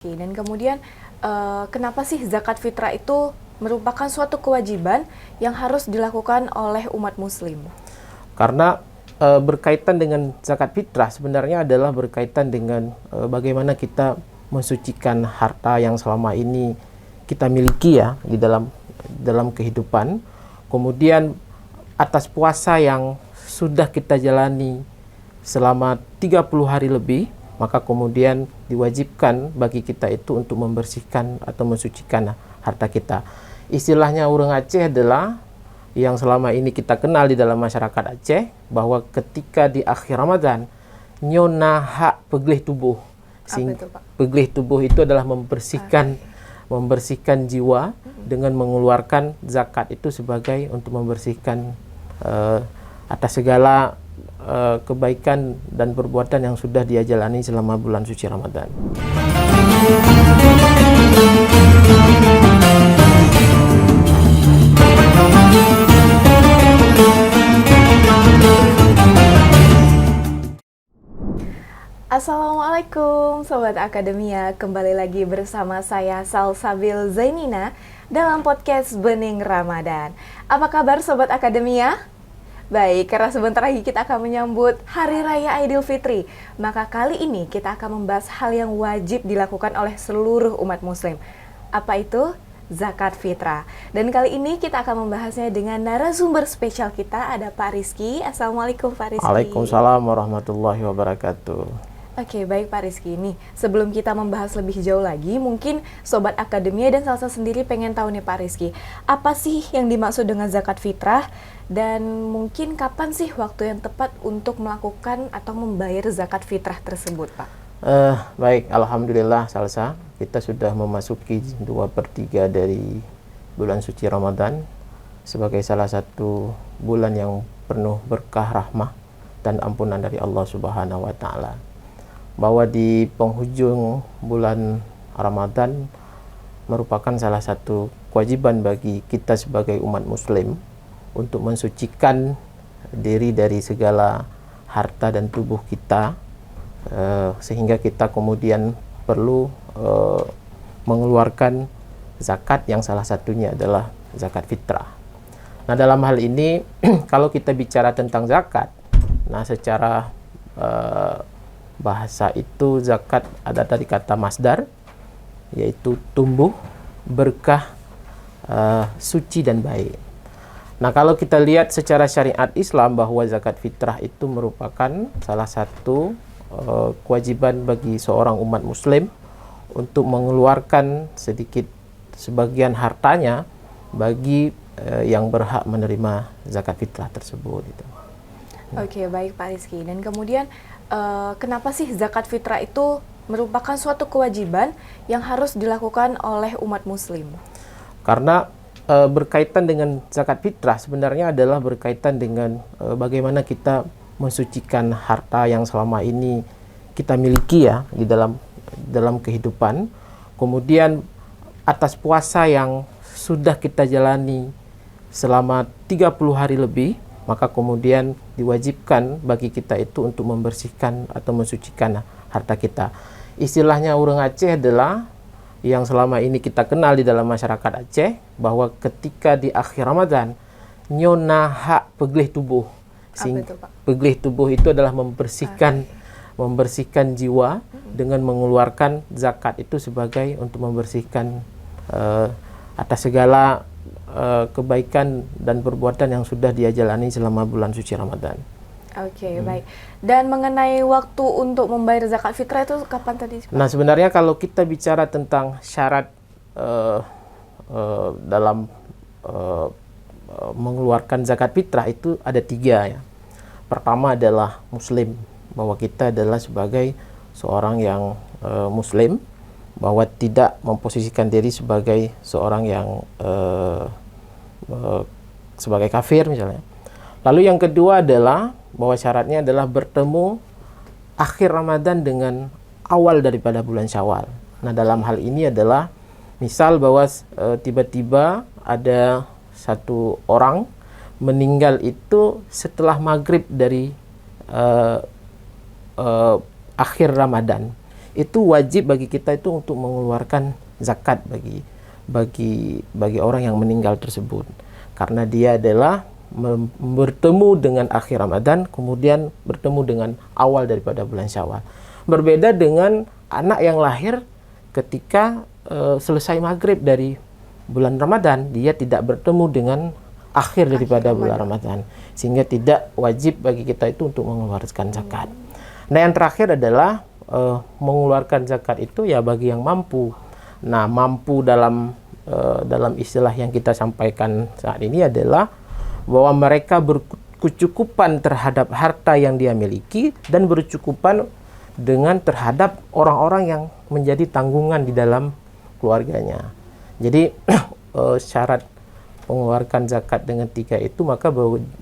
Oke, dan kemudian kenapa sih zakat fitrah itu merupakan suatu kewajiban yang harus dilakukan oleh umat muslim? Karena berkaitan dengan zakat fitrah sebenarnya adalah berkaitan dengan bagaimana kita mensucikan harta yang selama ini kita miliki ya di dalam kehidupan. Kemudian atas puasa yang sudah kita jalani selama 30 hari lebih, maka kemudian diwajibkan bagi kita itu untuk membersihkan atau mensucikan harta kita. Istilahnya orang Aceh adalah yang selama ini kita kenal di dalam masyarakat Aceh, bahwa ketika di akhir Ramadan nyona hak peglih tubuh. Apa itu, Pak? Peglih tubuh itu adalah membersihkan jiwa dengan mengeluarkan zakat itu sebagai untuk membersihkan atas segala kebaikan dan perbuatan yang sudah dia jalani selama bulan suci Ramadan. Assalamualaikum Sobat Akademia, kembali lagi bersama saya Salsabil Zainina dalam podcast Bening Ramadan. Apa kabar Sobat Akademia? Baik, karena sebentar lagi kita akan menyambut Hari Raya Idul Fitri, maka kali ini kita akan membahas hal yang wajib dilakukan oleh seluruh umat muslim. Apa itu? Zakat fitrah. Dan kali ini kita akan membahasnya dengan narasumber spesial kita, ada Pak Rizky. Assalamualaikum Pak Rizky. Waalaikumsalam warahmatullahi wabarakatuh. Oke, baik Pak Rizky. Nih, sebelum kita membahas lebih jauh lagi, mungkin Sobat Akademia dan Salsa sendiri pengen tahu nih Pak Rizky, apa sih yang dimaksud dengan zakat fitrah? Dan mungkin kapan sih waktu yang tepat untuk melakukan atau membayar zakat fitrah tersebut, Pak? Baik, Alhamdulillah Salsa, kita sudah memasuki 2/3 dari bulan suci Ramadan sebagai salah satu bulan yang penuh berkah, rahmah, dan ampunan dari Allah Subhanahu wa Ta'ala. Bahwa di penghujung bulan Ramadan merupakan salah satu kewajiban bagi kita sebagai umat muslim untuk mensucikan diri dari segala harta dan tubuh kita, sehingga kita kemudian perlu mengeluarkan zakat yang salah satunya adalah zakat fitrah. Nah, dalam hal ini kalau kita bicara tentang zakat, nah secara bahasa itu zakat ada dari kata masdar, yaitu tumbuh, berkah, suci dan baik. Nah, kalau kita lihat secara syariat Islam bahwa zakat fitrah itu merupakan salah satu kewajiban bagi seorang umat muslim untuk mengeluarkan sebagian hartanya bagi yang berhak menerima zakat fitrah tersebut itu. Oke, baik Pak Rizky. Dan kemudian kenapa sih zakat fitrah itu merupakan suatu kewajiban yang harus dilakukan oleh umat muslim? Karena berkaitan dengan zakat fitrah sebenarnya adalah berkaitan dengan bagaimana kita mensucikan harta yang selama ini kita miliki ya di dalam kehidupan. Kemudian atas puasa yang sudah kita jalani selama 30 hari lebih, maka kemudian diwajibkan bagi kita itu untuk membersihkan atau mensucikan harta kita. Istilahnya orang Aceh adalah yang selama ini kita kenal di dalam masyarakat Aceh, bahwa ketika di akhir Ramadan nyona hak peglih tubuh. Apa itu, Pak? Peglih tubuh itu adalah membersihkan jiwa dengan mengeluarkan zakat itu sebagai untuk membersihkan atas segala kebaikan dan perbuatan yang sudah dia jalani selama bulan suci Ramadan. Oke, baik. Dan mengenai waktu untuk membayar zakat fitrah itu kapan tadi, Pak? Nah, sebenarnya kalau kita bicara tentang syarat dalam mengeluarkan zakat fitrah itu ada 3 ya. Pertama adalah muslim, bahwa kita adalah sebagai seorang yang muslim, bahwa tidak memposisikan diri sebagai seorang yang sebagai kafir misalnya. Lalu yang kedua adalah bahwa syaratnya adalah bertemu akhir Ramadan dengan awal daripada bulan Syawal. Nah, dalam hal ini adalah misal bahwa tiba-tiba ada satu orang meninggal itu setelah maghrib dari akhir Ramadan. itu wajib bagi kita itu untuk mengeluarkan zakat bagi orang yang meninggal tersebut, karena dia adalah bertemu dengan akhir Ramadan, kemudian bertemu dengan awal daripada bulan Syawal. Berbeda dengan anak yang lahir ketika selesai maghrib dari bulan Ramadan, dia tidak bertemu dengan akhir daripada bulan Ramadan, sehingga tidak wajib bagi kita itu untuk mengeluarkan zakat. Nah, yang terakhir adalah mengeluarkan zakat itu ya bagi yang mampu. Nah, mampu dalam istilah yang kita sampaikan saat ini adalah bahwa mereka berkecukupan terhadap harta yang dia miliki dan berkecukupan dengan terhadap orang-orang yang menjadi tanggungan di dalam keluarganya. Jadi syarat mengeluarkan zakat dengan 3 itu, maka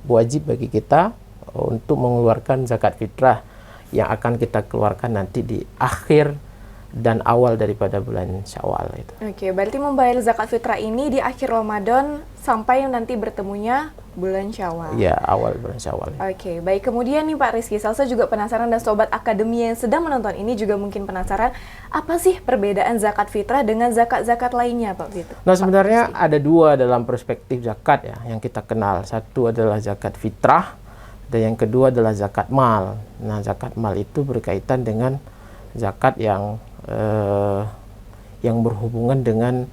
wajib bagi kita untuk mengeluarkan zakat fitrah yang akan kita keluarkan nanti di akhir dan awal daripada bulan Syawal itu. Oke, berarti membayar zakat fitrah ini di akhir Ramadan sampai nanti bertemunya bulan Syawal. Ya, awal bulan Syawal. Oke, baik. Kemudian nih Pak Rizky, Salsa juga penasaran dan Sobat Akademi yang sedang menonton ini juga mungkin penasaran, apa sih perbedaan zakat fitrah dengan zakat-zakat lainnya Pak Fitr? Nah, sebenarnya ada 2 dalam perspektif zakat ya yang kita kenal. Satu adalah zakat fitrah dan yang kedua adalah zakat mal. Nah, zakat mal itu berkaitan dengan zakat yang berhubungan dengan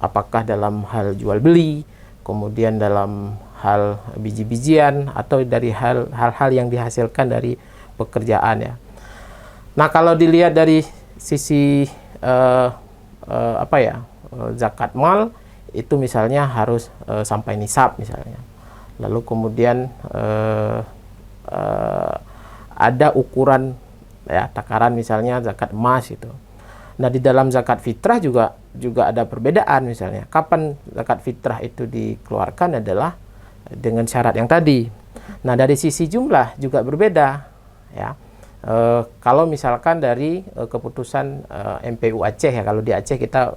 apakah dalam hal jual beli, kemudian dalam hal biji-bijian, atau dari hal-hal yang dihasilkan dari pekerjaan ya. Nah, kalau dilihat dari sisi zakat mal itu misalnya harus sampai nisab misalnya. Lalu kemudian ada ukuran ya, takaran misalnya zakat emas itu. Nah, di dalam zakat fitrah juga ada perbedaan misalnya. Kapan zakat fitrah itu dikeluarkan adalah dengan syarat yang tadi. Nah, dari sisi jumlah juga berbeda ya. Kalau misalkan dari keputusan MPU Aceh ya, kalau di Aceh kita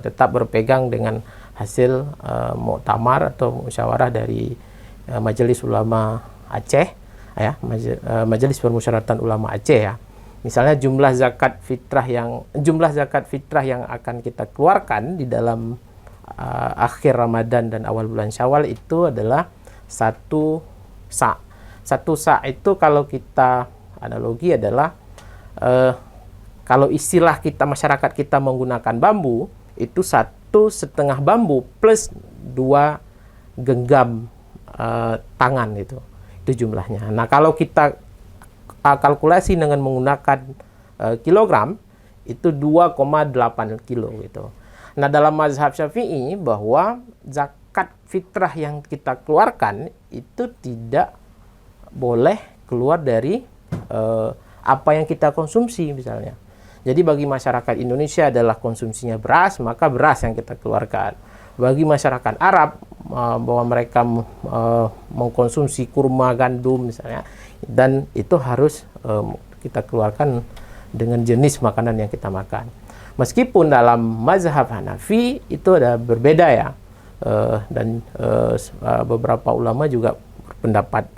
tetap berpegang dengan hasil muktamar atau musyawarah dari Majelis Ulama Aceh ya, Majelis Permusyawaratan Ulama Aceh ya. Misalnya jumlah zakat fitrah yang akan kita keluarkan di dalam akhir Ramadan dan awal bulan Syawal itu adalah 1 sa'. 1 sa' itu kalau kita analogi adalah kalau istilah kita masyarakat kita menggunakan bambu, itu 1,5 bambu plus 2 genggam tangan itu jumlahnya. Nah, kalau kita kalkulasi dengan menggunakan kilogram, itu 2,8 kilo gitu. Nah, dalam mazhab Syafi'i bahwa zakat fitrah yang kita keluarkan itu tidak boleh keluar dari apa yang kita konsumsi misalnya. Jadi bagi masyarakat Indonesia adalah konsumsinya beras, maka beras yang kita keluarkan. Bagi masyarakat Arab bahwa mereka mengkonsumsi kurma, gandum misalnya, dan itu harus kita keluarkan dengan jenis makanan yang kita makan. Meskipun dalam mazhab Hanafi itu ada berbeda ya, dan beberapa ulama juga berpendapat.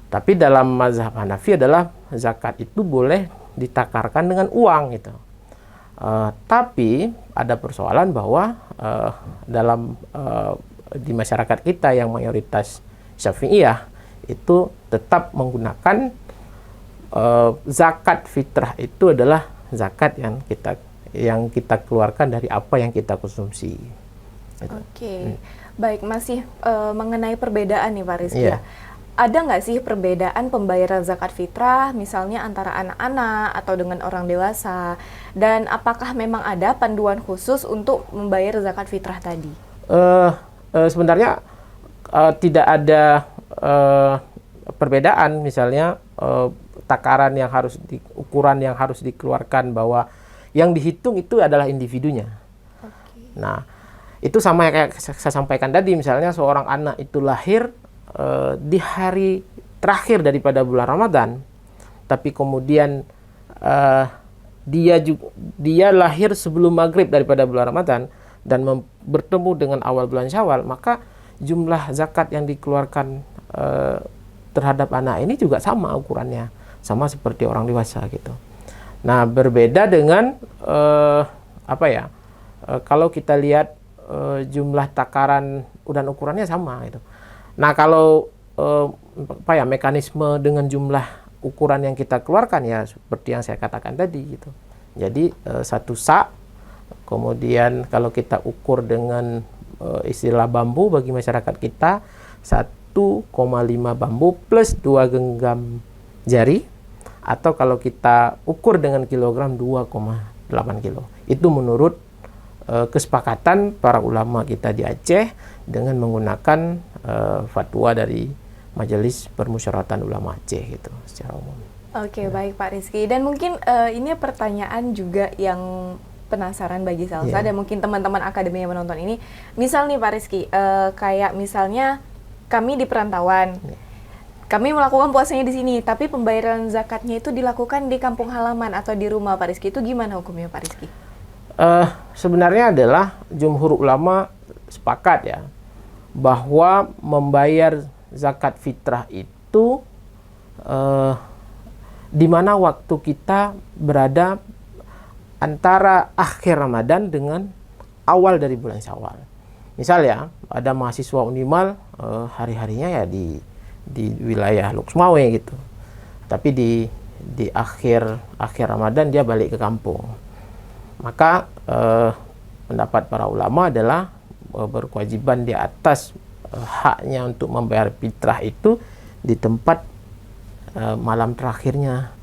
Tapi dalam mazhab Hanafi adalah zakat itu boleh ditakarkan dengan uang gitu. Tapi ada persoalan bahwa di masyarakat kita yang mayoritas Syafi'iyah itu tetap menggunakan zakat fitrah itu adalah zakat yang kita keluarkan dari apa yang kita konsumsi. Oke. Baik, masih mengenai perbedaan nih Pak Rizky. Yeah. Ada nggak sih perbedaan pembayaran zakat fitrah misalnya antara anak-anak atau dengan orang dewasa? Dan apakah memang ada panduan khusus untuk membayar zakat fitrah tadi? Sebenarnya tidak ada perbedaan, misalnya takaran yang ukuran yang harus dikeluarkan, bahwa yang dihitung itu adalah individunya. Okay. Nah, itu sama kayak saya sampaikan tadi, misalnya seorang anak itu lahir di hari terakhir daripada bulan Ramadan, tapi kemudian dia lahir sebelum maghrib daripada bulan Ramadan dan bertemu dengan awal bulan Syawal, maka jumlah zakat yang dikeluarkan terhadap anak ini juga sama ukurannya, sama seperti orang dewasa gitu. Nah, berbeda dengan kalau kita lihat jumlah takaran dan ukurannya sama gitu. Nah, kalau mekanisme dengan jumlah ukuran yang kita keluarkan ya seperti yang saya katakan tadi gitu. Jadi satu sak, kemudian kalau kita ukur dengan istilah bambu bagi masyarakat kita 1,5 bambu plus 2 genggam jari, atau kalau kita ukur dengan kilogram 2,8 kilo. Itu menurut kesepakatan para ulama kita di Aceh dengan menggunakan fatwa dari Majelis Permusyawaratan Ulama Aceh gitu secara umum. Oke, baik Pak Rizky. Dan mungkin ini pertanyaan juga yang penasaran bagi Salsa dan mungkin teman-teman akademi yang menonton ini. Misal nih Pak Rizky, kayak misalnya kami di perantauan, kami melakukan puasanya di sini, tapi pembayaran zakatnya itu dilakukan di kampung halaman atau di rumah Pak Rizky. Itu gimana hukumnya Pak Rizky? Sebenarnya adalah jumhur ulama sepakat ya bahwa membayar zakat fitrah itu di mana waktu kita berada antara akhir Ramadan dengan awal dari bulan Syawal. Misal ya, ada mahasiswa Unimal hari-harinya ya di wilayah Luxmawe gitu. Tapi di akhir Ramadan dia balik ke kampung. Maka pendapat para ulama adalah berkewajiban di atas haknya untuk membayar fitrah itu di tempat malam terakhirnya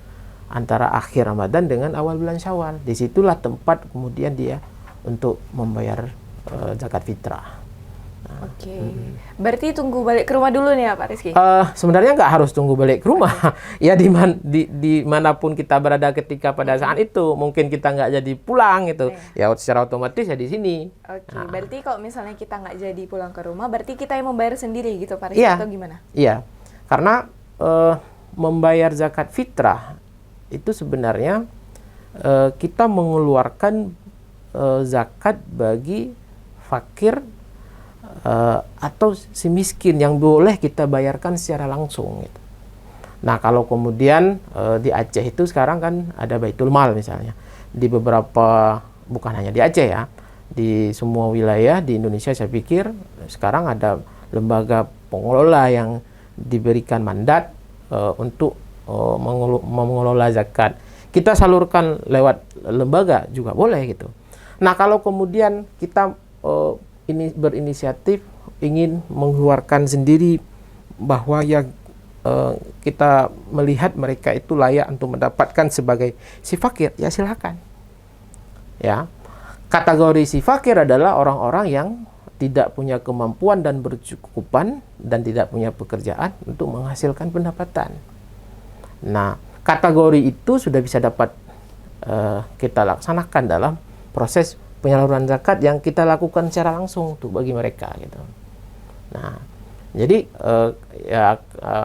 antara akhir Ramadan dengan awal bulan Syawal. Disitulah tempat kemudian dia untuk membayar zakat fitrah. Oke. Berarti tunggu balik ke rumah dulu nih ya Pak Rizky? Sebenarnya nggak harus tunggu balik ke rumah. Ya di manapun kita berada ketika pada saat itu. Mungkin kita nggak jadi pulang gitu. Ya secara otomatis ya di sini. Oke. Berarti kalau misalnya kita nggak jadi pulang ke rumah, berarti kita yang membayar sendiri gitu Pak Rizky atau gimana? Iya. Karena membayar zakat fitrah itu sebenarnya kita mengeluarkan zakat bagi fakir atau si miskin yang boleh kita bayarkan secara langsung gitu. Nah, kalau kemudian di Aceh itu sekarang kan ada Baitul Mal misalnya. Di beberapa, bukan hanya di Aceh ya, di semua wilayah di Indonesia saya pikir sekarang ada lembaga pengelola yang diberikan mandat untuk mengelola zakat. Kita salurkan lewat lembaga juga boleh gitu. Nah, kalau kemudian kita ini berinisiatif ingin mengeluarkan sendiri bahwa ya kita melihat mereka itu layak untuk mendapatkan sebagai si fakir, ya silakan. Ya. Kategori si fakir adalah orang-orang yang tidak punya kemampuan dan bercukupan dan tidak punya pekerjaan untuk menghasilkan pendapatan. Nah, kategori itu sudah bisa dapat kita laksanakan dalam proses penyaluran zakat yang kita lakukan secara langsung tuh bagi mereka gitu. Nah, jadi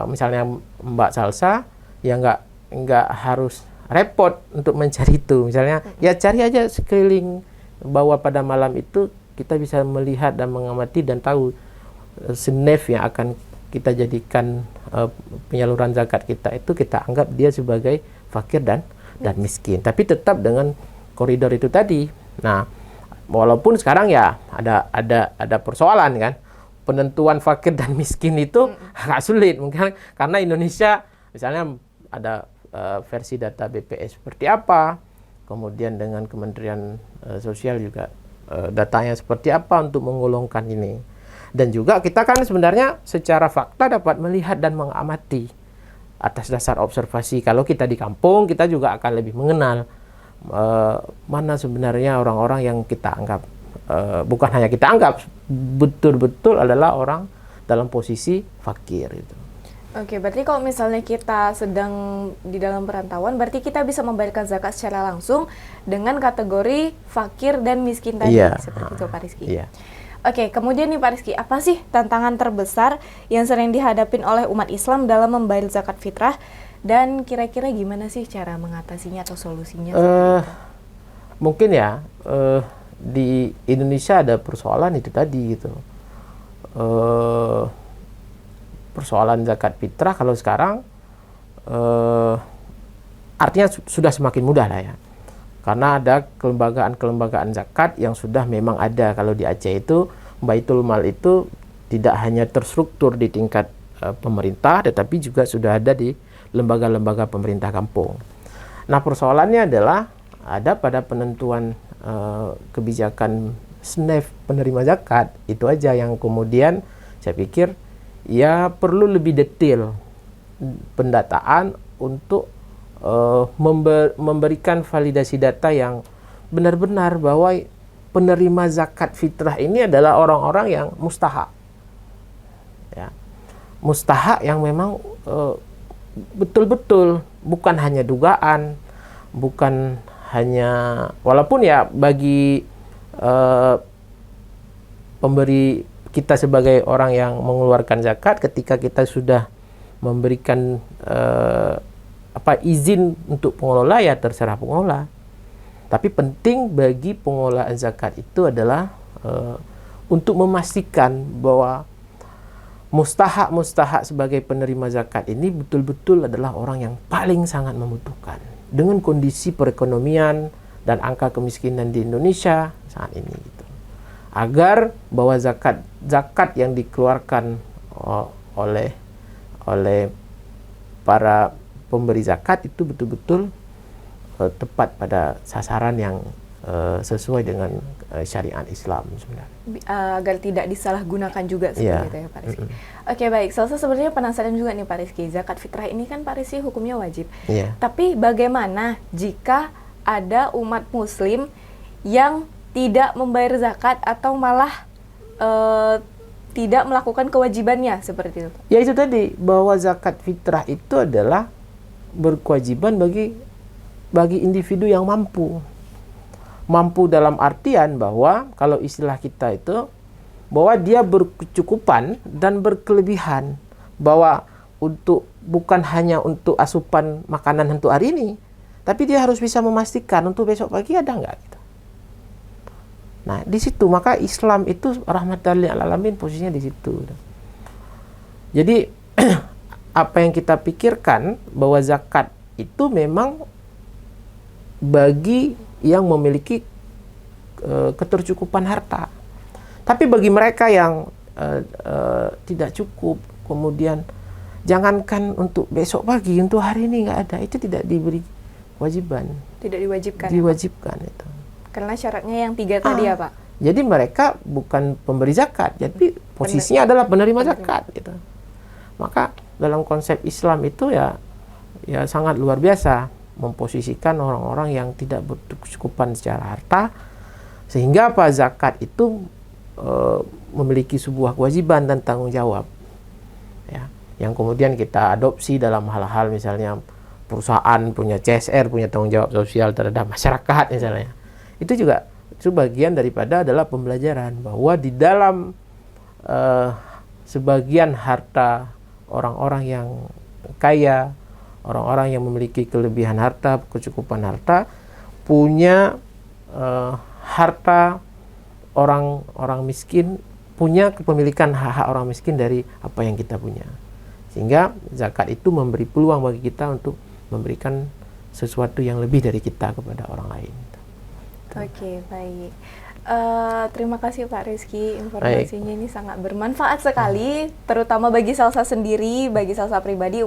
misalnya Mbak Salsa ya nggak harus repot untuk mencari itu. Misalnya ya cari aja sekeliling bahwa pada malam itu kita bisa melihat dan mengamati dan tahu senef yang akan kita jadikan penyaluran zakat kita itu kita anggap dia sebagai fakir dan miskin. Tapi tetap dengan koridor itu tadi. Nah, walaupun sekarang ya ada persoalan kan, penentuan fakir dan miskin itu agak sulit mungkin karena Indonesia misalnya ada versi data BPS seperti apa, kemudian dengan Kementerian Sosial juga datanya seperti apa untuk menggolongkan ini. Dan juga kita kan sebenarnya secara fakta dapat melihat dan mengamati atas dasar observasi. Kalau kita di kampung kita juga akan lebih mengenal mana sebenarnya orang-orang yang kita anggap bukan hanya kita anggap betul-betul adalah orang dalam posisi fakir itu. Oke, berarti kalau misalnya kita sedang di dalam perantauan, berarti kita bisa membayarkan zakat secara langsung dengan kategori fakir dan miskin tadi, seperti itu Pak Rizky. Iya. Oke, kemudian nih Pak Rizky, apa sih tantangan terbesar yang sering dihadapin oleh umat Islam dalam membayar zakat fitrah? Dan kira-kira gimana sih cara mengatasinya atau solusinya? Mungkin ya di Indonesia ada persoalan itu tadi gitu. Persoalan zakat fitrah kalau sekarang artinya sudah semakin mudah lah ya. Karena ada kelembagaan-kelembagaan zakat yang sudah memang ada. Kalau di Aceh itu Baitul Mal itu tidak hanya terstruktur di tingkat pemerintah, tetapi juga sudah ada di lembaga-lembaga pemerintah kampung. Nah, persoalannya adalah ada pada penentuan kebijakan SNAF penerima zakat, itu aja yang kemudian saya pikir ya perlu lebih detail pendataan untuk memberikan validasi data yang benar-benar bahwa penerima zakat fitrah ini adalah orang-orang yang mustahak. Ya. Mustahak yang memang betul-betul, bukan hanya dugaan, bukan hanya, walaupun ya bagi pemberi, kita sebagai orang yang mengeluarkan zakat, ketika kita sudah memberikan izin untuk pengelola, ya terserah pengelola. Tapi penting bagi pengelolaan zakat itu adalah untuk memastikan bahwa mustahak sebagai penerima zakat ini betul-betul adalah orang yang paling sangat membutuhkan dengan kondisi perekonomian dan angka kemiskinan di Indonesia saat ini gitu. Agar bahwa zakat yang dikeluarkan oleh para pemberi zakat itu betul-betul tepat pada sasaran yang sesuai dengan syariat Islam sebenarnya. Agar tidak disalahgunakan juga seperti itu ya Pak Rizky. Oke, baik. Salsa sebenarnya penasaran juga nih Pak Rizky. Zakat fitrah ini kan Pak Rizky hukumnya wajib. Tapi bagaimana jika ada umat muslim yang tidak membayar zakat atau malah tidak melakukan kewajibannya seperti itu? Ya itu tadi, bahwa zakat fitrah itu adalah berkewajiban bagi individu yang mampu. Mampu dalam artian bahwa kalau istilah kita itu bahwa dia berkecukupan dan berkelebihan, bahwa bukan hanya untuk asupan makanan untuk hari ini, tapi dia harus bisa memastikan untuk besok pagi ada nggak gitu. Nah, di situ maka Islam itu rahmatan lil alamin, posisinya di situ. Jadi apa yang kita pikirkan bahwa zakat itu memang bagi yang memiliki ketercukupan harta. Tapi bagi mereka yang tidak cukup, kemudian jangankan untuk besok pagi, untuk hari ini nggak ada, itu tidak diberi kewajiban. Tidak diwajibkan. Diwajibkan ya, itu. Karena syaratnya yang 3 tadi ya Pak. Jadi mereka bukan pemberi zakat, jadi posisinya adalah penerima zakat gitu. Maka dalam konsep Islam itu ya sangat luar biasa memposisikan orang-orang yang tidak berkecukupan secara harta, sehingga zakat itu memiliki sebuah kewajiban dan tanggung jawab ya, yang kemudian kita adopsi dalam hal-hal misalnya perusahaan punya CSR, punya tanggung jawab sosial terhadap masyarakat misalnya. Itu juga bagian daripada adalah pembelajaran bahwa di dalam sebagian harta orang-orang yang kaya, orang-orang yang memiliki kelebihan harta, kecukupan harta, punya harta orang miskin, punya kepemilikan hak-hak orang miskin dari apa yang kita punya. Sehingga zakat itu memberi peluang bagi kita untuk memberikan sesuatu yang lebih dari kita kepada orang lain. Oke, baik. Terima kasih Pak Rizky, informasinya ini sangat bermanfaat sekali, terutama bagi Salsa sendiri, bagi Salsa pribadi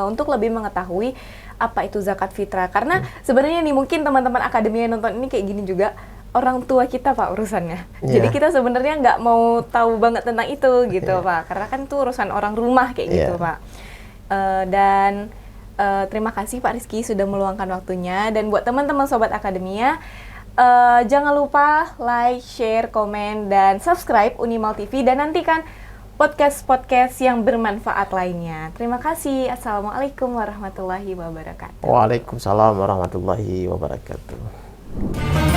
untuk lebih mengetahui apa itu zakat fitrah. Karena sebenarnya nih mungkin teman-teman akademi yang nonton ini kayak gini juga, orang tua kita Pak urusannya. Jadi kita sebenarnya nggak mau tahu banget tentang itu gitu Pak, karena kan itu urusan orang rumah kayak gitu Pak. Terima kasih Pak Rizky sudah meluangkan waktunya, dan buat teman-teman sobat akademia, jangan lupa like, share, komen, dan subscribe Unimal TV, dan nantikan podcast-podcast yang bermanfaat lainnya. Terima kasih. Assalamualaikum warahmatullahi wabarakatuh. Waalaikumsalam warahmatullahi wabarakatuh.